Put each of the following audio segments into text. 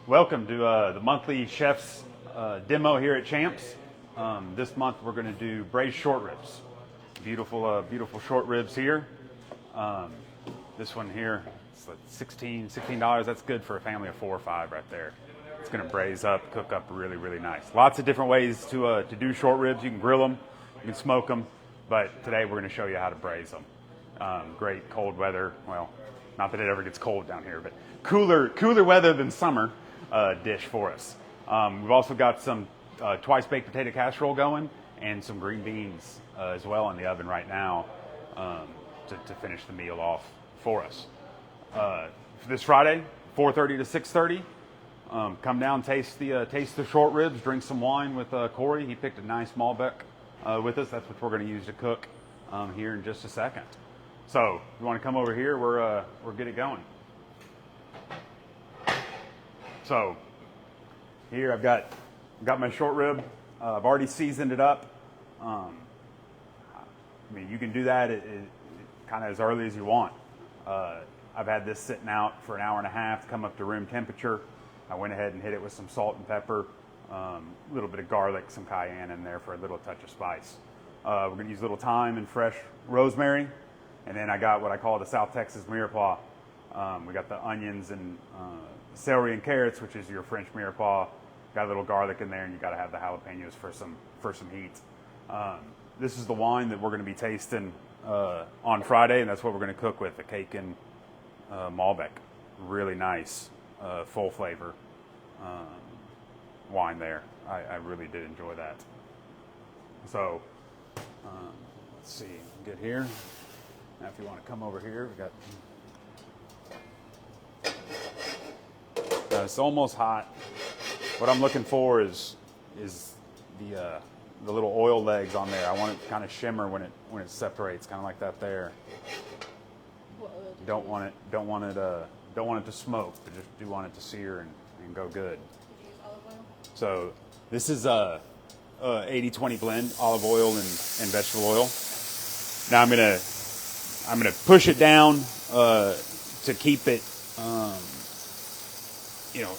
Welcome to the monthly chef's demo here at Champs. This month we're going to do braised short ribs. Beautiful, beautiful short ribs here. This one here, it's like $16. That's good for a family of 4 or 5 right there. It's going to braise up, cook up really, really nice. Lots of different ways to do short ribs. You can grill them, you can smoke them, but today we're going to show you how to braise them. Great cold weather. Well, not that it ever gets cold down here, but cooler weather than summer dish for us. We've also got some twice baked potato casserole going and some green beans as well in the oven right now to finish the meal off for us. This Friday, 4:30 to 6:30. Come down, taste the short ribs, drink some wine with Corey. He picked a nice Malbec with us. That's what we're going to use to cook here in just a second. So, if you want to come over here, we're get it going. So, here I've got my short rib. I've already seasoned it up. I mean, you can do that kind of as early as you want. I've had this sitting out for an hour and a half to come up to room temperature. I went ahead and hit it with some salt and pepper, a little bit of garlic, some cayenne in there for a little touch of spice. We're going to use a little thyme and fresh rosemary. And then I got what I call the South Texas mirepoix. We got the onions and celery and carrots, which is your French mirepoix. Got a little garlic in there, and you got to have the jalapenos for some heat. This is the wine that we're going to be tasting on Friday, and that's what we're going to cook with, the Caken Malbec. Really nice, full flavor wine there. I really did enjoy that. So let's see, get here. Now, if you want to come over here, we got. It's almost hot. What I'm looking for is the little oil legs on there. I want it to kind of shimmer when it separates, kind of like that there. Don't want it to smoke, but just do want it to sear and go good. So this is a 80-20 blend, olive oil and vegetable oil. Now I'm gonna push it down to keep it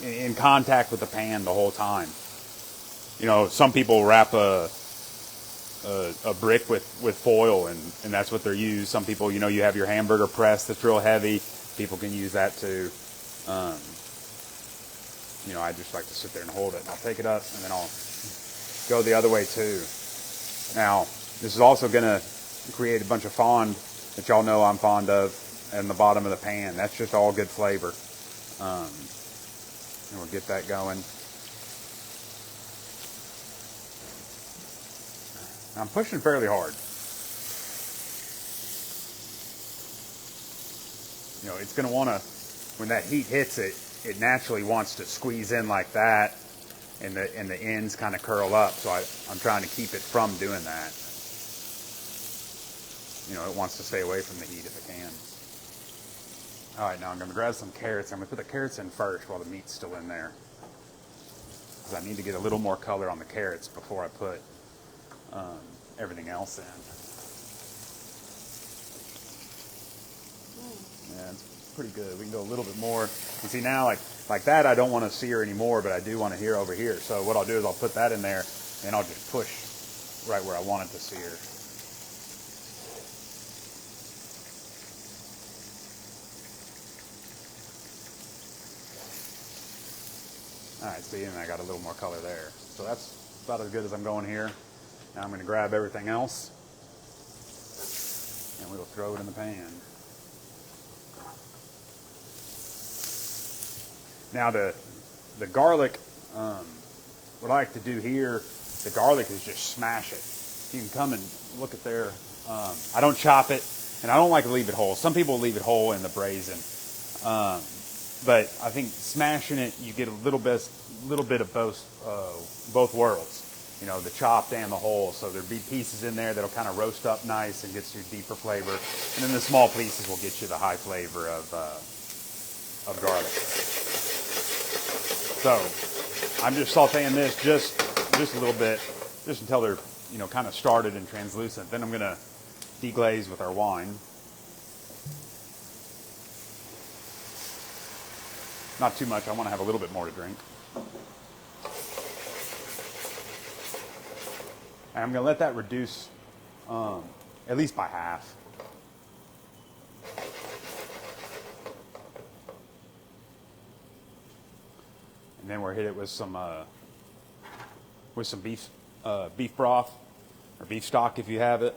in contact with the pan the whole time. You know, some people wrap a brick with foil and that's what they're used. Some people, you have your hamburger press that's real heavy. People can use that too. I just like to sit there and hold it. And I'll take it up and then I'll go the other way too. Now, this is also gonna create a bunch of fond that y'all know I'm fond of in the bottom of the pan. That's just all good flavor. And we'll get that going. I'm pushing fairly hard. It's going to want to, when that heat hits it, it naturally wants to squeeze in like that, and the ends kind of curl up. So I'm trying to keep it from doing that. It wants to stay away from the heat if it can. All right, now I'm going to grab some carrots. I'm going to put the carrots in first while the meat's still in there, because I need to get a little more color on the carrots before I put everything else in. Yeah, it's pretty good. We can go a little bit more. You see now, like that, I don't want to sear anymore, but I do want to hear over here. So what I'll do is I'll put that in there, and I'll just push right where I want it to sear. All right, see, and I got a little more color there. So that's about as good as I'm going here. Now I'm going to grab everything else, and we'll throw it in the pan. Now the garlic, what I like to do here, the garlic is just smash it. You can come and look at there. I don't chop it, and I don't like to leave it whole. Some people leave it whole in the braising. But I think smashing it, you get a little bit of both worlds. The chopped and the whole. So there'll be pieces in there that'll kind of roast up nice and gets you deeper flavor, and then the small pieces will get you the high flavor of garlic. So I'm just sautéing this just a little bit, just until they're kind of started and translucent. Then I'm gonna deglaze with our wine. Not too much. I want to have a little bit more to drink. And I'm going to let that reduce at least by half. And then we'll hit it with some beef broth or beef stock if you have it.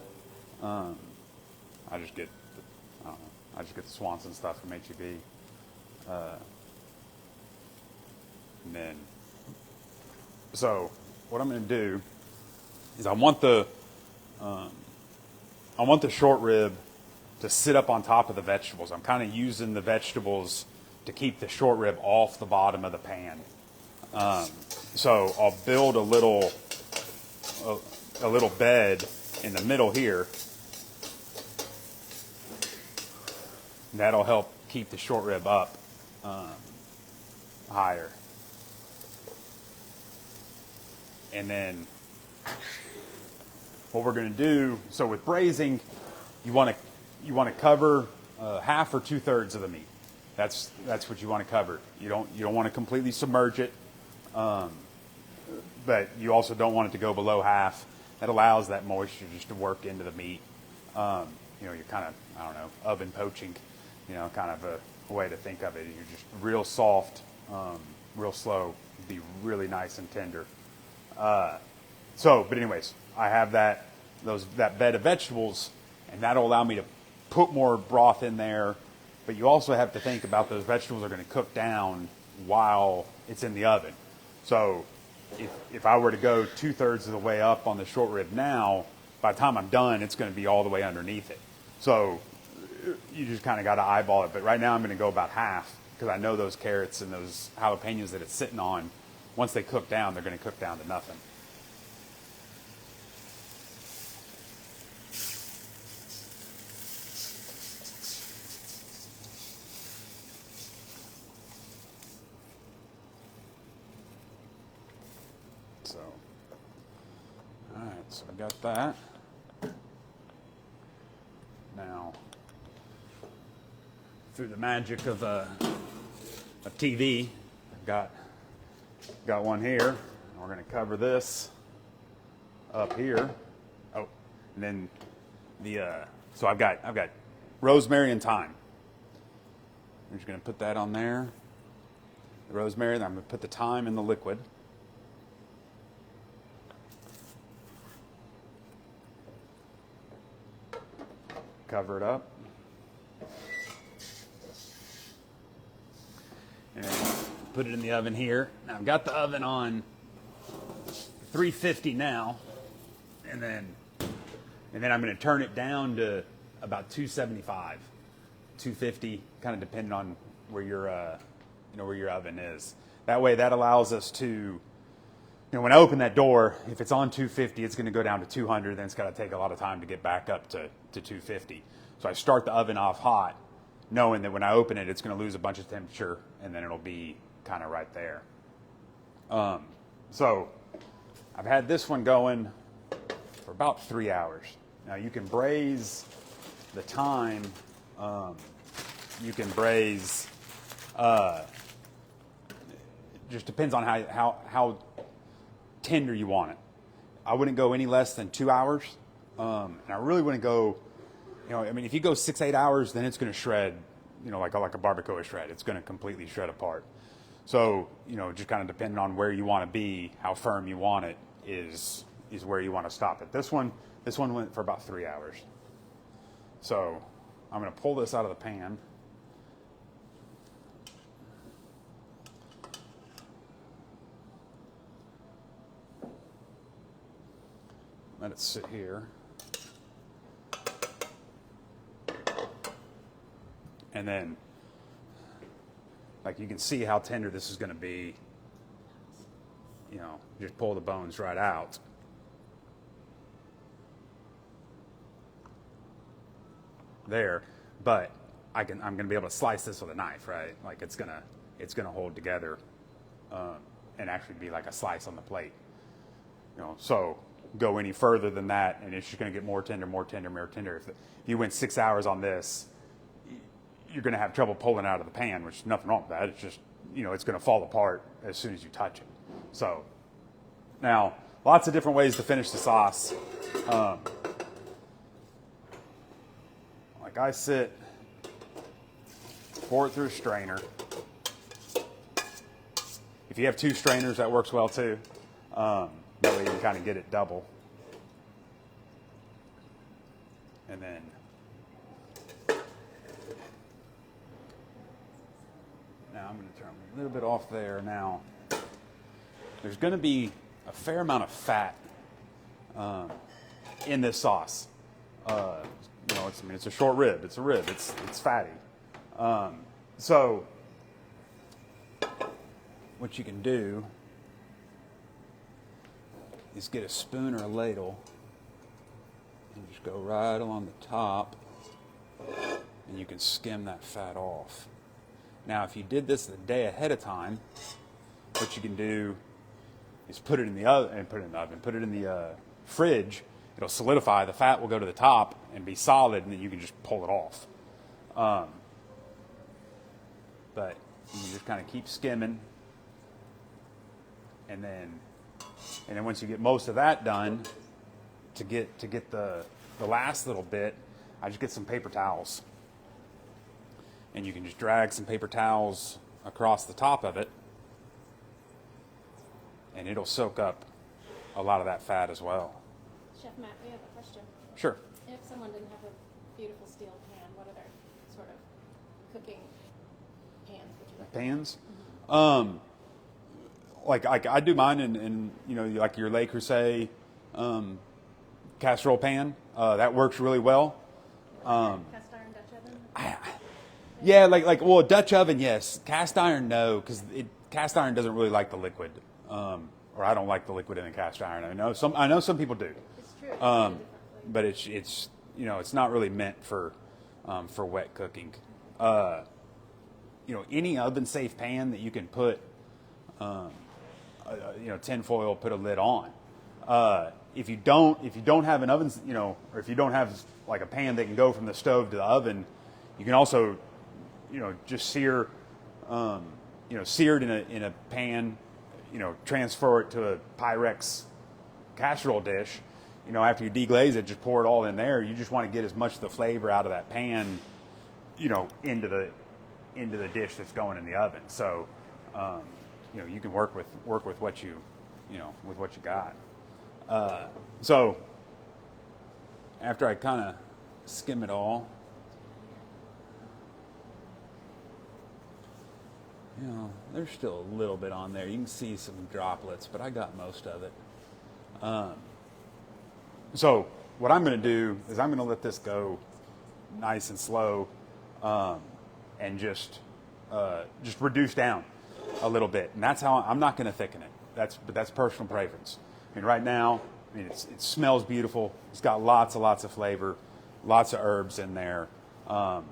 I just get the Swanson stuff from HEB. And then, so what I'm going to do is I want the short rib to sit up on top of the vegetables. I'm kind of using the vegetables to keep the short rib off the bottom of the pan. So I'll build a little bed in the middle here. That'll help keep the short rib up higher. And then what we're going to do, so with braising, you want to cover half or 2/3 of the meat. That's what you want to cover. You don't want to completely submerge it, but you also don't want it to go below half. That allows that moisture just to work into the meat. You're kind of, I don't know, oven poaching, kind of a way to think of it. You're just real soft, real slow, be really nice and tender. But anyways, I have that bed of vegetables, and that'll allow me to put more broth in there. But you also have to think about those vegetables are going to cook down while it's in the oven. So if I were to go 2/3 of the way up on the short rib now, by the time I'm done, it's going to be all the way underneath it. So you just kind of got to eyeball it. But right now I'm going to go about half because I know those carrots and those jalapenos that it's sitting on, once they cook down, they're going to cook down to nothing. So, all right, so I got that. Now, through the magic of a TV, I've got one here. We're going to cover this up here. Oh, and then so I've got rosemary and thyme. I'm just going to put that on there. The rosemary, and I'm going to put the thyme in the liquid. Cover it up. And put it in the oven here. Now I've got the oven on 350 now, and then I'm going to turn it down to about 275, 250, kind of depending on where your oven is. That way, that allows us to, when I open that door, if it's on 250, it's going to go down to 200. Then it's got to take a lot of time to get back up to 250. So I start the oven off hot, knowing that when I open it, it's going to lose a bunch of temperature, and then it'll be kind of right there. So I've had this one going for about 3 hours. Now you can braise the thyme. You can braise. Just depends on how tender you want it. I wouldn't go any less than 2 hours, and I really wouldn't go. If you go 6-8 hours, then it's going to shred. Like a barbacoa shred. It's going to completely shred apart. So just kind of depending on where you want to be, how firm you want it is where you want to stop it. This one went for about 3 hours. So I'm going to pull this out of the pan. Let it sit here. And then, like, you can see how tender this is going to be. Just pull the bones right out. There, but I'm going to be able to slice this with a knife, right? Like it's gonna hold together, and actually be like a slice on the plate. So go any further than that, and it's just going to get more tender, more tender, more tender. If you went 6 hours on this, you're going to have trouble pulling it out of the pan, which is nothing wrong with that. It's just it's going to fall apart as soon as you touch it. So now, lots of different ways to finish the sauce. Like I pour it through a strainer. If you have 2 strainers, that works well too. That way you can kind of get it double. And then now I'm going to turn a little bit off there. Now there's going to be a fair amount of fat in this sauce. It's a short rib. It's a rib. It's fatty. So what you can do is get a spoon or a ladle and just go right along the top, and you can skim that fat off. Now, if you did this the day ahead of time, what you can do is put it in the oven, put it in the fridge. It'll solidify. The fat will go to the top and be solid, and then you can just pull it off. But you just kind of keep skimming, and then once you get most of that done, to get the last little bit, I just get some paper towels, and you can just drag some paper towels across the top of it, and it'll soak up a lot of that fat as well. Chef Matt, we have a question. Sure. If someone didn't have a beautiful steel pan, what other sort of cooking pans would you recommend? Pans? Like I do mine in like your Le Creuset casserole pan. That works really well. Cast iron Dutch oven? Yeah, well, Dutch oven, yes. Cast iron, no, because cast iron doesn't really like the liquid, or I don't like the liquid in the cast iron. I know some people do. It's true. But it's not really meant for wet cooking. Any oven safe pan that you can put tin foil, put a lid on. If you don't have an oven, or if you don't have like a pan that can go from the stove to the oven, you can also just sear it in a pan, transfer it to a Pyrex casserole dish. After you deglaze it, just pour it all in there. You just want to get as much of the flavor out of that pan, into the dish that's going in the oven. So, you can work with what you got. So after I kind of skim it all, there's still a little bit on there. You can see some droplets, but I got most of it. So what I'm going to do is I'm going to let this go nice and slow, and just reduce down a little bit. And that's how I'm not going to thicken it. That's personal preference. Right now, it smells beautiful. It's got lots of flavor, lots of herbs in there. I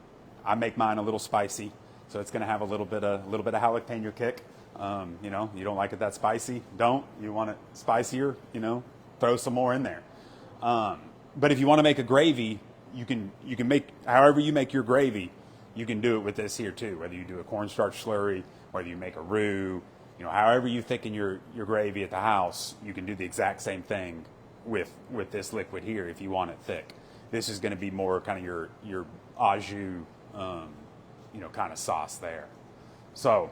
make mine a little spicy, so it's going to have a little bit of jalapeno kick. You don't like it that spicy? Don't. You want it spicier? Throw some more in there. But if you want to make a gravy, you can make however you make your gravy. You can do it with this here too. Whether you do a cornstarch slurry, whether you make a roux, however you thicken your gravy at the house, you can do the exact same thing with this liquid here if you want it thick. This is going to be more kind of your au jus, kind of sauce there. So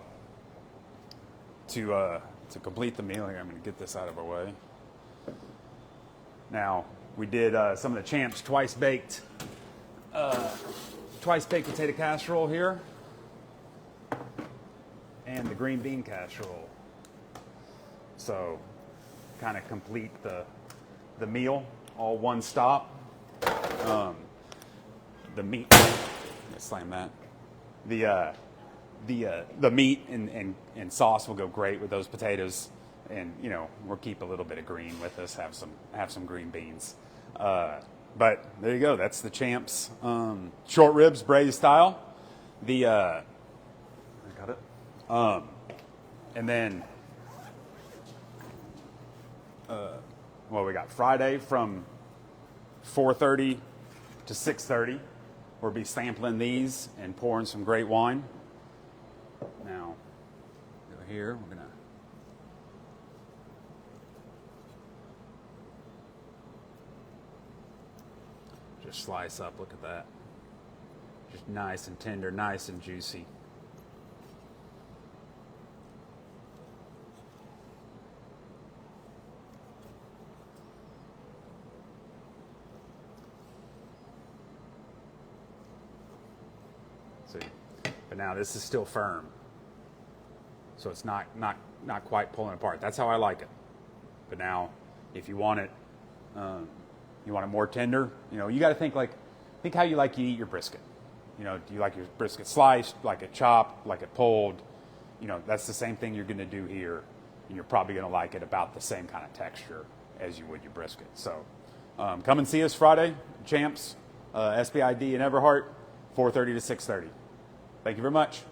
to complete the meal here, I'm going to get this out of our way. Now we did some of the Champs twice baked potato casserole here, and the green bean casserole. So kind of complete the meal, all one stop. The meat, let's slam that. The meat and sauce will go great with those potatoes, and we'll keep a little bit of green with us. Have some green beans. But there you go. That's the Champs short ribs braised style. I got it. And then we got Friday from 4:30 to 6:30. We'll be sampling these and pouring some great wine. Now, here. We're gonna just slice up. Look at that. Just nice and tender, nice and juicy. See, but now this is still firm, so it's not quite pulling apart. That's how I like it. But now, if you want it, you want it more tender. You know, you got to think how you like to eat your brisket. You know, do you like your brisket sliced, like it chopped, like it pulled? You know, that's the same thing you're going to do here, and you're probably going to like it about the same kind of texture as you would your brisket. So, come and see us Friday, Champs, SBID in Everhart, 4:30 to 6:30. Thank you very much.